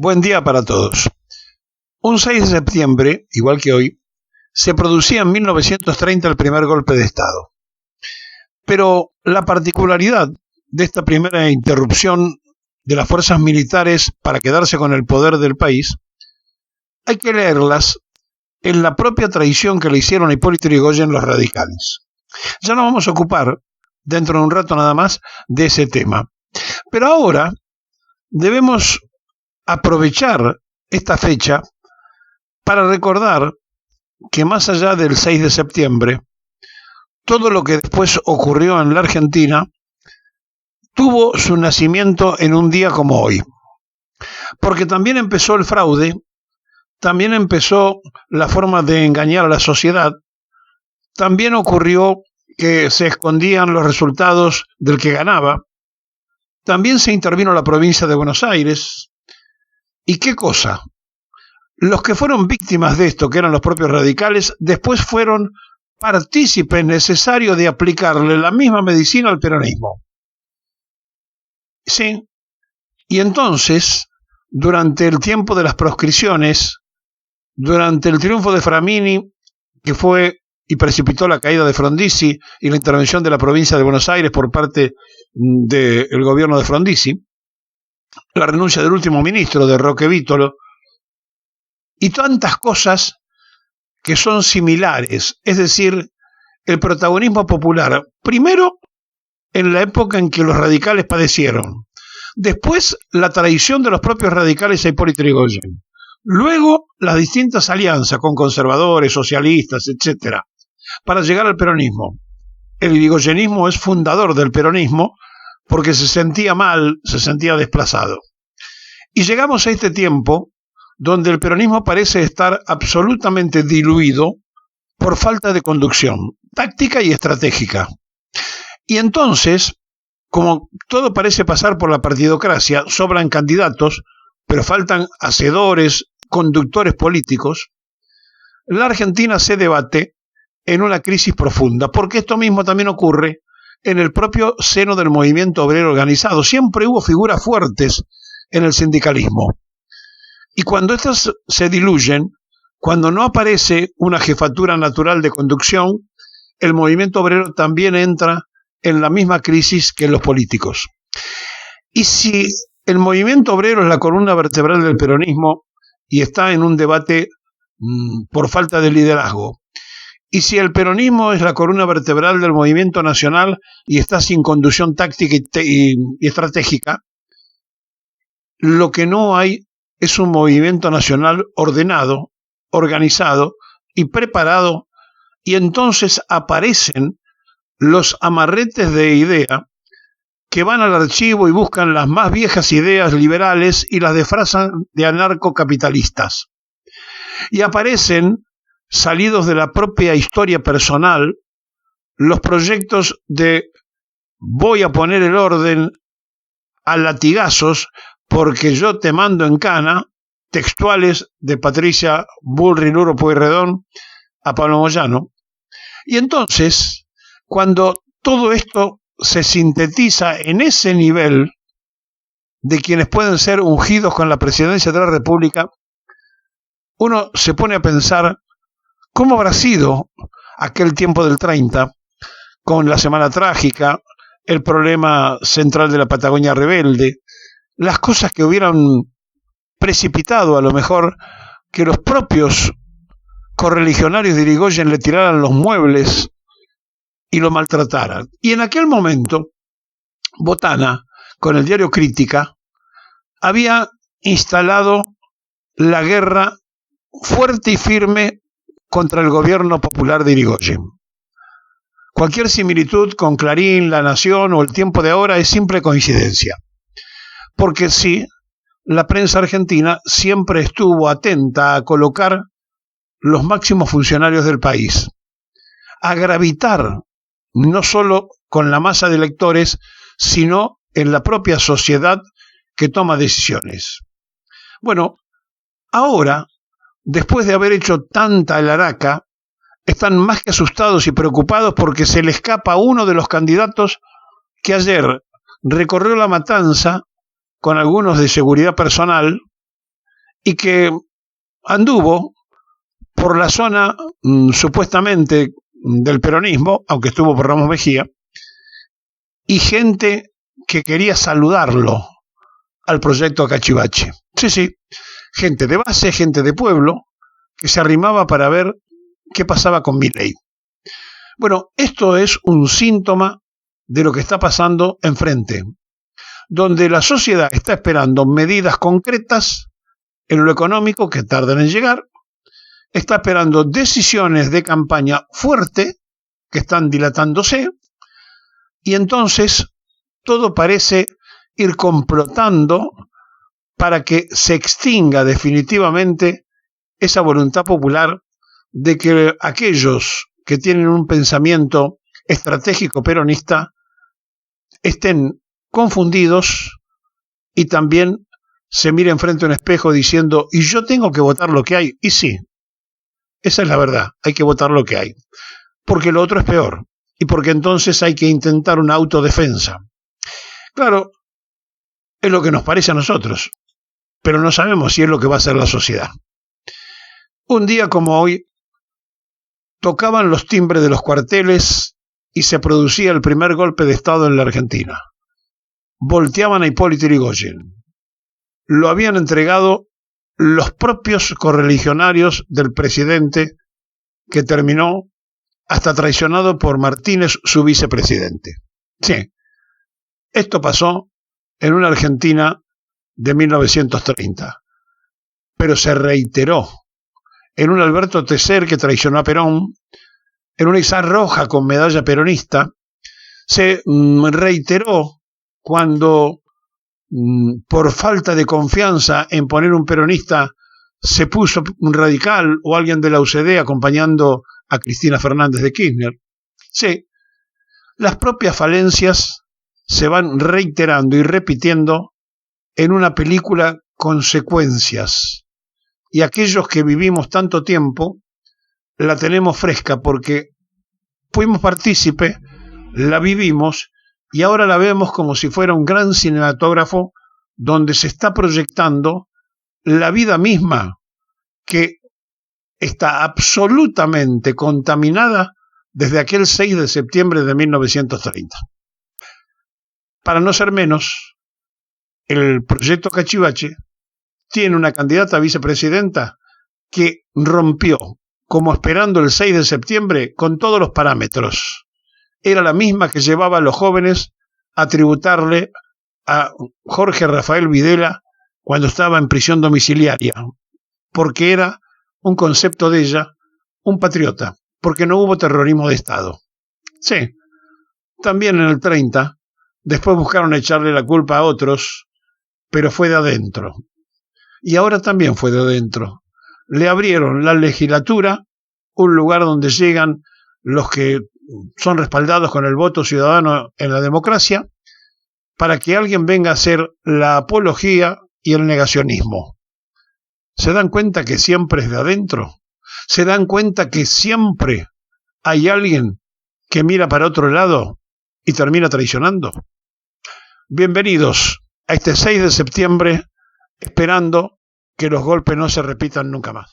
Buen día para todos. Un 6 de septiembre, igual que hoy, se producía en 1930 el primer golpe de Estado. Pero la particularidad de esta primera interrupción de las fuerzas militares para quedarse con el poder del país, hay que leerlas en la propia traición que le hicieron a Hipólito Yrigoyen los radicales. Ya nos vamos a ocupar, dentro de un rato nada más, de ese tema. Pero ahora debemos aprovechar esta fecha para recordar que más allá del 6 de septiembre, todo lo que después ocurrió en la Argentina tuvo su nacimiento en un día como hoy. Porque también empezó el fraude, también empezó la forma de engañar a la sociedad, también ocurrió que se escondían los resultados del que ganaba, también se intervino la provincia de Buenos Aires. ¿Y qué cosa? Los que fueron víctimas de esto, que eran los propios radicales, después fueron partícipes necesarios de aplicarle la misma medicina al peronismo. Sí. Y entonces, durante el tiempo de las proscripciones, durante el triunfo de Framini, que fue y precipitó la caída de Frondizi y la intervención de la provincia de Buenos Aires por parte del gobierno de Frondizi, la renuncia del último ministro, de Roque Vítolo, y tantas cosas que son similares, es decir, el protagonismo popular, primero en la época en que los radicales padecieron, después la traición de los propios radicales a Hipólito Yrigoyen, luego las distintas alianzas con conservadores, socialistas, etc., para llegar al peronismo. El yrigoyenismo es fundador del peronismo porque se sentía mal, se sentía desplazado. Y llegamos a este tiempo donde el peronismo parece estar absolutamente diluido por falta de conducción táctica y estratégica. Y entonces, como todo parece pasar por la partidocracia, sobran candidatos, pero faltan hacedores, conductores políticos, la Argentina se debate en una crisis profunda, porque esto mismo también ocurre en el propio seno del movimiento obrero organizado. Siempre hubo figuras fuertes en el sindicalismo. Y cuando estas se diluyen, cuando no aparece una jefatura natural de conducción, el movimiento obrero también entra en la misma crisis que los políticos. Y si el movimiento obrero es la columna vertebral del peronismo y está en un debate por falta de liderazgo, y si el peronismo es la columna vertebral del movimiento nacional y está sin conducción táctica y estratégica, lo que no hay es un movimiento nacional ordenado, organizado y preparado, y entonces aparecen los amarretes de idea que van al archivo y buscan las más viejas ideas liberales y las disfrazan de anarcocapitalistas. Y aparecen, salidos de la propia historia personal, los proyectos de voy a poner el orden a latigazos porque yo te mando en cana, textuales de Patricia Bullrich Luro Pueyrredón a Pablo Moyano. Y entonces, cuando todo esto se sintetiza en ese nivel de quienes pueden ser ungidos con la presidencia de la República, uno se pone a pensar cómo habrá sido aquel tiempo del 30, con la Semana Trágica, el problema central de la Patagonia rebelde, las cosas que hubieran precipitado a lo mejor que los propios correligionarios de Yrigoyen le tiraran los muebles y lo maltrataran. Y en aquel momento, Botana, con el diario Crítica, había instalado la guerra fuerte y firme contra el gobierno popular de Yrigoyen. Cualquier similitud con Clarín, La Nación o El Tiempo de Ahora es simple coincidencia. Porque sí, la prensa argentina siempre estuvo atenta a colocar los máximos funcionarios del país, a gravitar no solo con la masa de electores, sino en la propia sociedad que toma decisiones. Bueno, ahora, después de haber hecho tanta alaraca, están más que asustados y preocupados porque se le escapa a uno de los candidatos que ayer recorrió la Matanza con algunos de seguridad personal y que anduvo por la zona supuestamente del peronismo, aunque estuvo por Ramos Mejía, y gente que quería saludarlo al proyecto Cachivache. Sí, gente de base, gente de pueblo, que se arrimaba para ver qué pasaba con Milei. Bueno, esto es un síntoma de lo que está pasando enfrente, donde la sociedad está esperando medidas concretas en lo económico que tardan en llegar, está esperando decisiones de campaña fuerte que están dilatándose, y entonces todo parece ir complotando para que se extinga definitivamente esa voluntad popular de que aquellos que tienen un pensamiento estratégico peronista estén confundidos y también se miren frente a un espejo diciendo, y yo tengo que votar lo que hay. Y sí, esa es la verdad, hay que votar lo que hay, porque lo otro es peor, y porque entonces hay que intentar una autodefensa. Claro, es lo que nos parece a nosotros, pero no sabemos si es lo que va a hacer la sociedad. Un día como hoy, tocaban los timbres de los cuarteles y se producía el primer golpe de Estado en la Argentina. Volteaban a Hipólito Yrigoyen. Lo habían entregado los propios correligionarios del presidente, que terminó hasta traicionado por Martínez, su vicepresidente. Sí, esto pasó en una Argentina de 1930, pero se reiteró en un Alberto Tecer que traicionó a Perón, en una Isaac Roja con medalla peronista, se reiteró cuando por falta de confianza en poner un peronista se puso un radical o alguien de la UCD acompañando a Cristina Fernández de Kirchner. Sí, las propias falencias se van reiterando y repitiendo en una película Consecuencias, y aquellos que vivimos tanto tiempo la tenemos fresca porque fuimos partícipe, la vivimos y ahora la vemos como si fuera un gran cinematógrafo donde se está proyectando la vida misma que está absolutamente contaminada desde aquel 6 de septiembre de 1930. Para no ser menos, el proyecto Cachivache tiene una candidata a vicepresidenta que rompió, como esperando el 6 de septiembre, con todos los parámetros. Era la misma que llevaba a los jóvenes a tributarle a Jorge Rafael Videla cuando estaba en prisión domiciliaria, porque era un concepto de ella, un patriota, porque no hubo terrorismo de Estado. Sí, también en el 30, después buscaron echarle la culpa a otros, pero fue de adentro. Y ahora también fue de adentro. Le abrieron la legislatura, un lugar donde llegan los que son respaldados con el voto ciudadano en la democracia, para que alguien venga a hacer la apología y el negacionismo. ¿Se dan cuenta que siempre es de adentro? ¿Se dan cuenta que siempre hay alguien que mira para otro lado y termina traicionando? Bienvenidos a este 6 de septiembre, esperando que los golpes no se repitan nunca más.